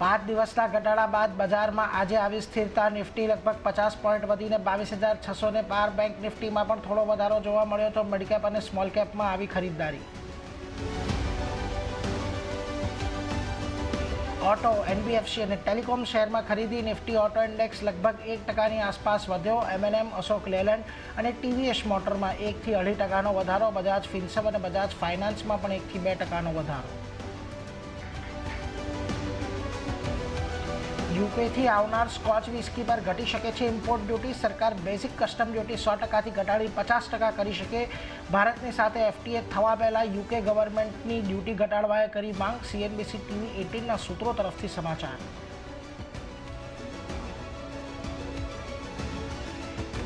5 દિવસના ઘટાડા બાદ બજારમાં આજે આવી સ્થિરતા. નિફ્ટી લગભગ 50 પોઈન્ટ વધીને 22,600 પાર. બેંક નિફ્ટીમાં પણ થોડો વધારો જોવા મળ્યો તો મિડકેપ અને સ્મોલ કેપમાં આવી ખરીદદારી. ઓટો, એનબીએફસી અને ટેલિકોમ શેરમાં ખરીદી. નિફ્ટી ઓટો ઇન્ડેક્સ લગભગ 1% આસપાસ વધ્યો. એમએનએમ, અશોક લેલન્ડ અને ટીવીએસ મોટરમાં 1 થી 2.5% વધારો. બજાજ ફિન્સર્વ અને બજાજ ફાઇનાન્સમાં પણ 1 થી 2% વધારો. યુકેથી આવનાર સ્કોચ વિસ્કી પર ઘટી શકે છે ઇમ્પોર્ટ ડ્યુટી. સરકાર બેઝિક કસ્ટમ ડ્યુટી 100%થી ઘટાડી 50% કરી શકે. ભારતની સાથે એફટીએ થવા પહેલા યુકે ગવર્મેન્ટની ડ્યુટી ઘટાડવાએ કરી માંગ. સીએનબીસી ટીવી 18ના સૂત્રો તરફથી સમાચાર.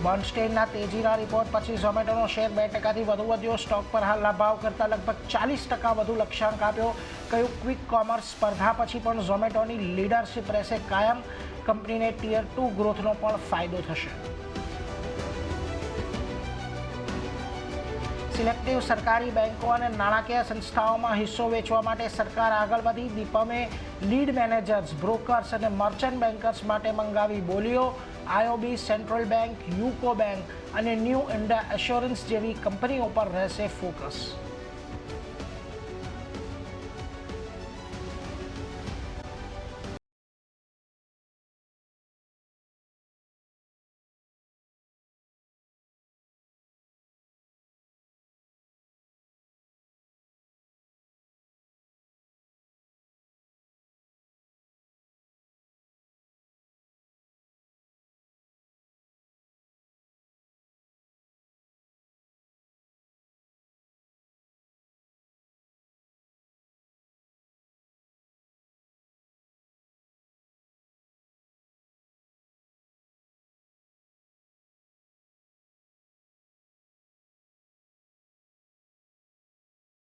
બર્નસ્ટેઇનના તેજીના રિપોર્ટ પછી ઝોમેટોનો શેર 2%થી વધુ વધ્યો. સ્ટોક પર હાલના ભાવ કરતાં લગભગ 40% વધુ લક્ષ્યાંક આપ્યો. કહ્યું ક્વિક કોમર્સ સ્પર્ધા પછી પણ ઝોમેટોની લીડરશિપ રહેશે કાયમ. કંપનીને ટિયર 2 ગ્રોથનો પણ ફાયદો થશે. સિલેક્ટિવ સરકારી બેંકો અને નાણાકીય સંસ્થાઓમાં હિસ્સો વેચવા માટે સરકાર આગળ વધી. દીપમે લીડ મેનેજર્સ, બ્રોકર્સ અને મર્ચન્ટ બેન્કર્સ માટે મંગાવી બોલીઓ. આઈઓબી, સેન્ટ્રલ બેંક, યુકો બેંક અને ન્યૂ ઇન્ડિયા એશ્યોરન્સ જેવી કંપનીઓ પર રહેશે ફોકસ.